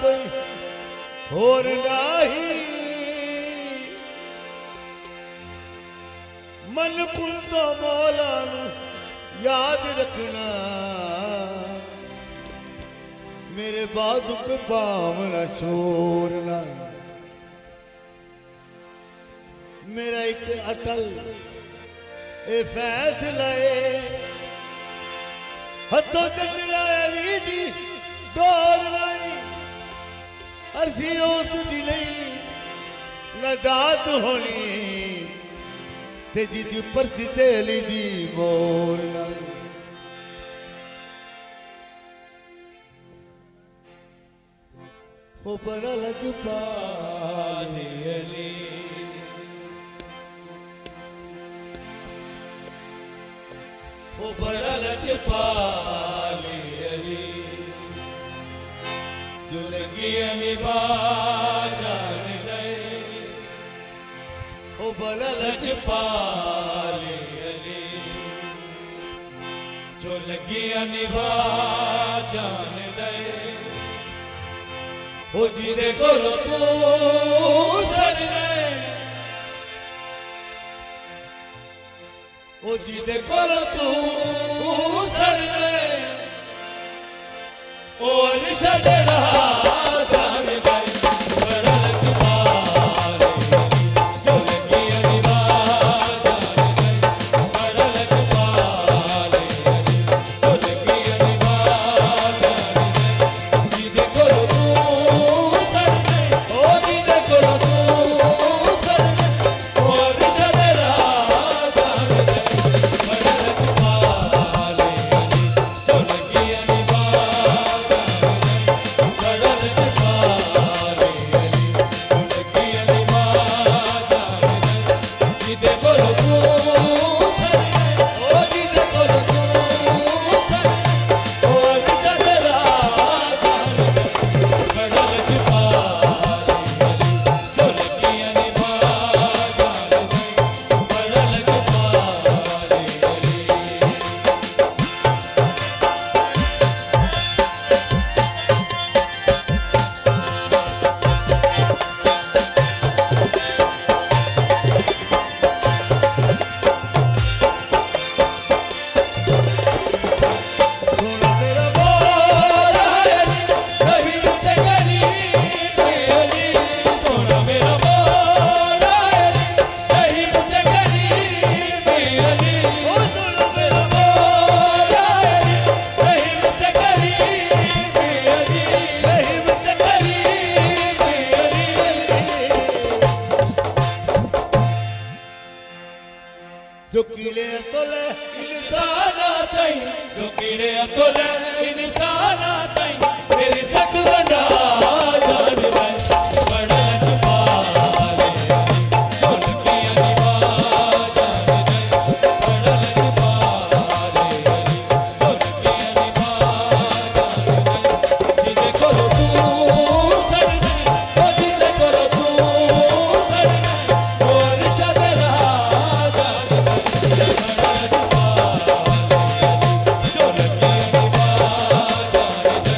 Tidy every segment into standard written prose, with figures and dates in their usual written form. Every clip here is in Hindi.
कोई और नहीं मन कुल तो मौला नू याद रखना मेरे बादुक पावना छोड़ना मेरा एक अटल ए फैसला हथों चलना दी डोर नहीं अर्सी उस दी नहीं नजात होनी ते जिदी परती तेली दी मोर नहीं हो बड़ा लजपाल अली हो बड़ा लजपाल अली जो लगी निभा जान गए हो बड़ा लजपाल अली जो लगी निभा जान गए हो जी देखो तू सरने हो जी देखो तू सरने ओ निशा रहा जान गए बड़ा लजपाल जो लगी अनिभा जान गए बड़ा लजपाल जो लगी अनिभा जान गए जी देखो जो कीड़े तोले इंसान आते जो कीड़े तोले इंसान आते तेरी सक बना जान गए बड़ा लजपाल जो लगी अनिभा जान गए बड़ा लजपाल जो लगी अनिभा जान गए जिदे करो तू सरने ओ जिदे करो तू सरने और शदरा जो लगी अनिभा जान गए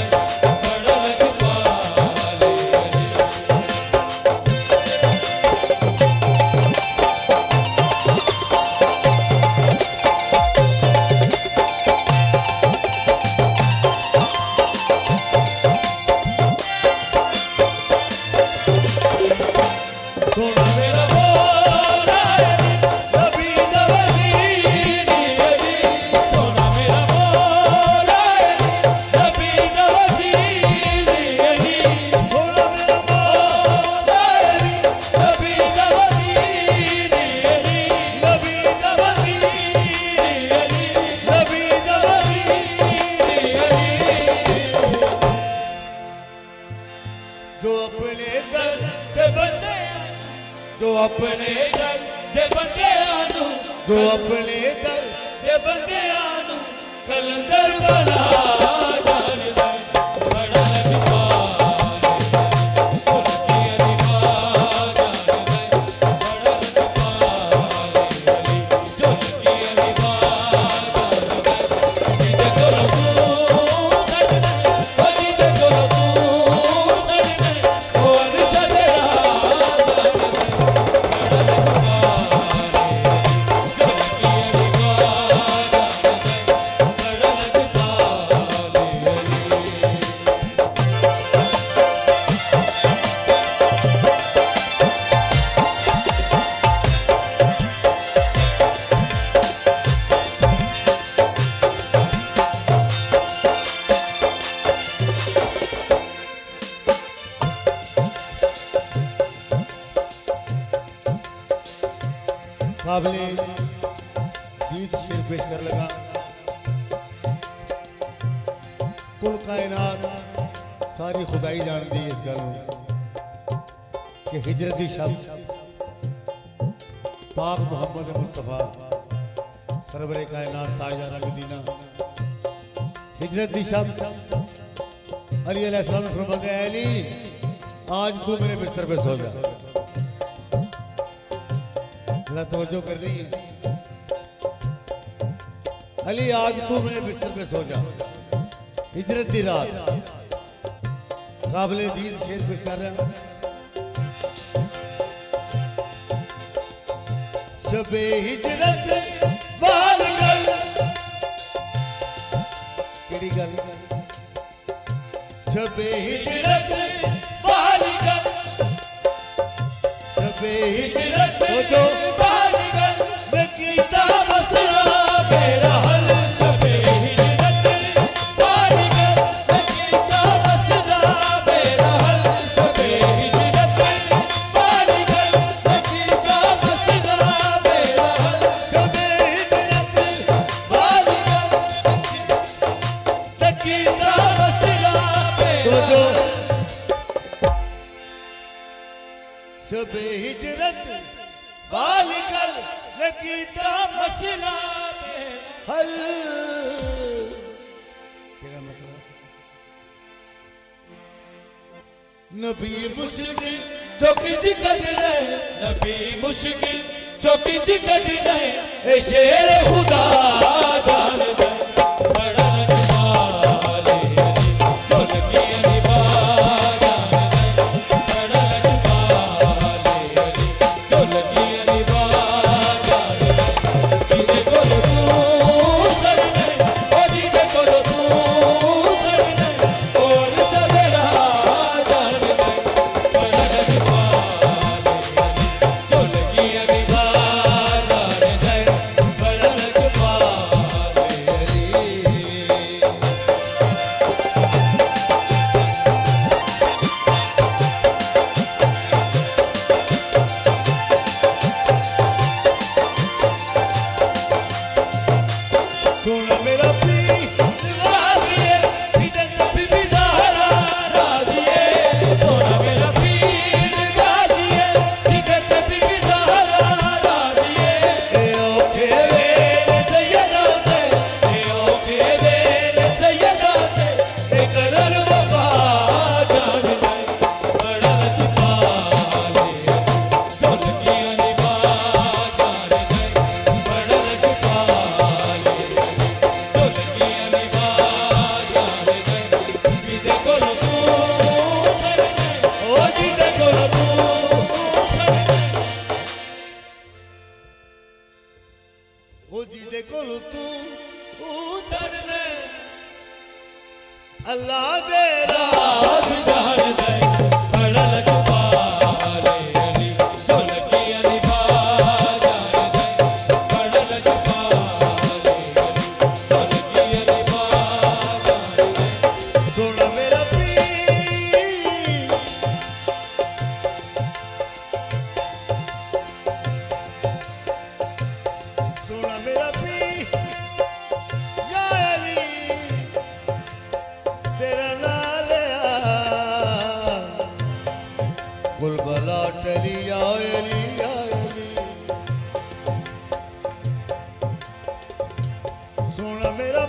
कलंदर बना जान दे बड़ा लजपाल उनकी अली बात जान दे बड़ा लजपाल अली उनकी अली बात जान दे जिदे कोलो तू सड़ दे ओ जिदे कोलो तू सड़ दे ओ अरशद राज जान दे बड़ा लजपाल उनकी अली बात जान दे बड़ा लजपाल अली काबिले गीत शेर पेश कर लगा। कुल कायनात सारी खुदाई जान दी इस गल कि हिजरत दी शब्द पाक मोहम्मद मुस्तफा सरवरे कायनात ताजदार मदीना हिजरत दी शब्द अली अलैहिस्सलाम ने फरमाया है अली आज तू मेरे बिस्तर पे सो जा। जरा तवज्जो कर रही है अली आज तू मेरे बिस्तर पे सो जा। हिजरत दी रात काबिले दीद शेर पेश कर रहा शबे हिजरत वाल गल केड़ी गल शबे हिजरत वाल गल शबे हिजरत जो वाल गल मैं कीता मसला मेरा हल शबे हिजरत वाल गल मैं कीता मसला मेरा हल शबे हिजरत वाल गल मैं कीता मसला मेरा हल शबे हिजरत वाल गल मैं कीता मसला मेरा हल शबे हिजरत वाली गल कीता मसला हल क्या मतलब नबी मुश्किल चौकी च कट रहे नबी मुश्किल चौकी च कट रहे ए शेर खुदा जान दे बड़ा लजपाल अली उनकी अली बात जान दे बड़ा लजपाल अली उनकी अली बात जान दे जिदे कोलो तू सड़ दे ओ जिदे कोलो तू सड़ दे ओ अरशद राज जान दे बड़ा लजपाल अली उनकी अली बात जान दे बड़ा लजपाल अली सुन मेरा पीर राज़िए हिजरत बीबी ज़हरा राज़िए सुन मेरा पीर राज़िए हिजरत बीबी ज़हरा राज़िए ए ओखे वेले सैयदा से ए ओखे वेले सैयदा से ए करन वफा जान दे बड़ा लजपाल अली उनकी अली बात जान दे बड़ा लजपाल अली उनकी अली बात जान दे जिदे कोलो तू सड़ दे ओ जिदे कोलो तू सड़ दे ओ जिदे कोलो तू सड़ दे अल्लाह दे राज जान दे बड़ा लजपाल अली उनकी अली बात जान दे बड़ा लजपाल अली उनकी अली बात जान दे सुन मेरा पीर सुन मेरा पीर या अली तेरा नाम लिया बुलबुला टली या अली सुन मेरा